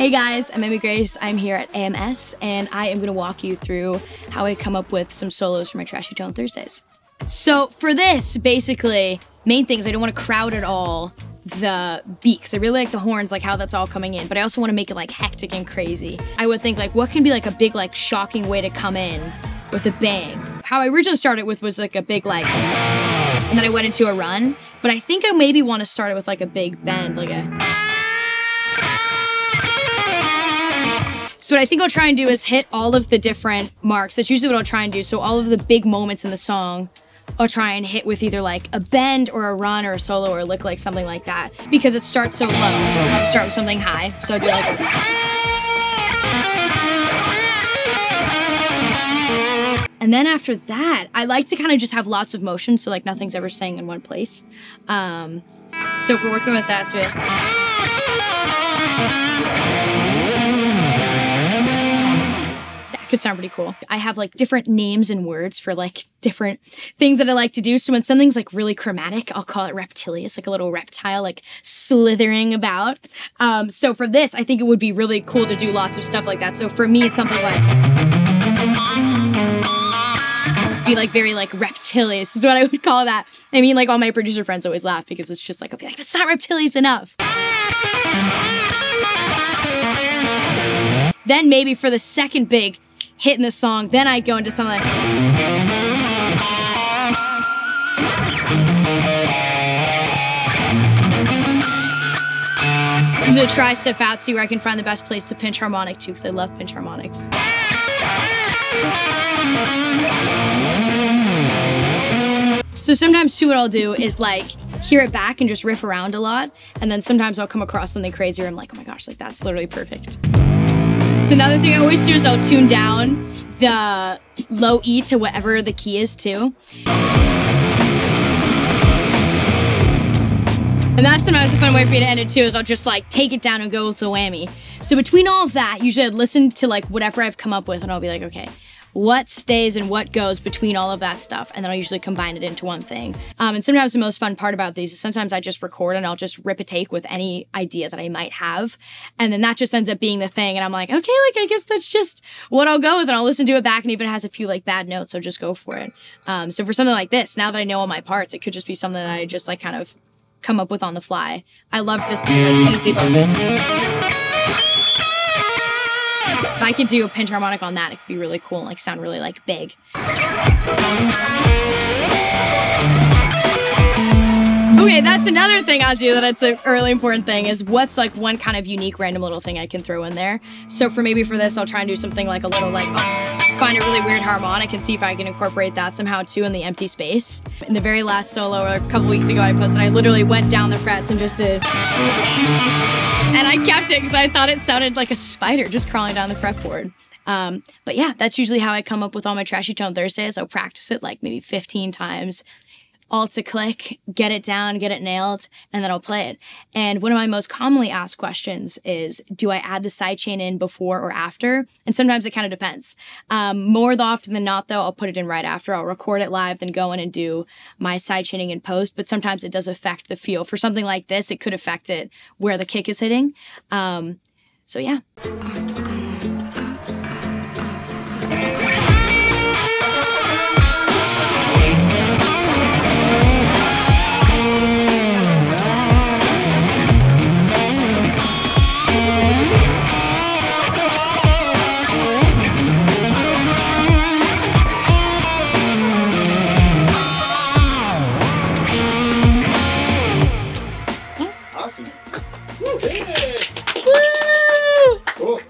Hey guys, I'm Emi Grace. I'm here at AMS, and I am going to walk you through how I come up with some solos for my Trashy Tone Thursdays. So for this, basically, main things, I don't want to crowd at all the beat, because I really like the horns, like how that's all coming in, but I also want to make it like hectic and crazy. I would think like, what can be like a big like shocking way to come in with a bang? How I originally started with was like a big like, and then I went into a run, but I think I maybe want to start it with like a big bend, like a... So what I think I'll try and do is hit all of the different marks. That's usually what I'll try and do. So all of the big moments in the song, I'll try and hit with either like a bend or a run or a solo or a lick, like something like that. Because it starts so low. I'll start with something high. So I'll do like a... And then after that, I like to kind of just have lots of motion, so like nothing's ever staying in one place. So if we're working with that, so could sound pretty cool. I have like different names and words for like different things that I like to do. So when something's like really chromatic, I'll call it reptilious, like a little reptile like slithering about. So for this, I think it would be really cool to do lots of stuff like that. So for me, something like be like very like reptilious is what I would call that. I mean, like all my producer friends always laugh because it's just like, I'll be like, that's not reptilious enough. Then maybe for the second big hit in the song, then I go into something like... I'm gonna try step out, see where I can find the best place to pinch harmonic too, because I love pinch harmonics. So sometimes too what I'll do is like hear it back and just riff around a lot, and then sometimes I'll come across something crazy where I'm like, oh my gosh, like that's literally perfect. So another thing I always do is I'll tune down the low E to whatever the key is too. And that's sometimes a fun way for me to end it too, is I'll just like take it down and go with the whammy. So between all of that, usually I'd listen to like whatever I've come up with and I'll be like, okay, what stays and what goes between all of that stuff, and then I'll usually combine it into one thing. And sometimes the most fun part about these is sometimes I just record and I'll just rip a take with any idea that I might have, and then that just ends up being the thing, and I'm like, okay, like I guess that's just what I'll go with, and I'll listen to it back, and even if it has a few like bad notes, I'll just go for it. So for something like this, now that I know all my parts, it could just be something that I just like kind of come up with on the fly. I love this like easy little bit. If I could do a pinch harmonic on that, it could be really cool and like sound really like big. Okay, that's another thing I'll do that's a really important thing is what's like one kind of unique random little thing I can throw in there. So for this, I'll try and do something like a little like, find a really weird harmonic and see if I can incorporate that somehow too in the empty space. In the very last solo, or a couple weeks ago I posted, I literally went down the frets and just did... And I kept it because I thought it sounded like a spider just crawling down the fretboard. But yeah, that's usually how I come up with all my Trashy Tone Thursdays. I'll practice it like maybe 15 times. Alt to click, get it down, get it nailed, and then I'll play it. And one of my most commonly asked questions is, do I add the sidechain in before or after? And sometimes it kind of depends. More often than not, though, I'll put it in right after. I'll record it live, then go in and do my sidechaining in post, but sometimes it does affect the feel. For something like this, it could affect it where the kick is hitting. So yeah. Awesome. Woo! Woo! Cool.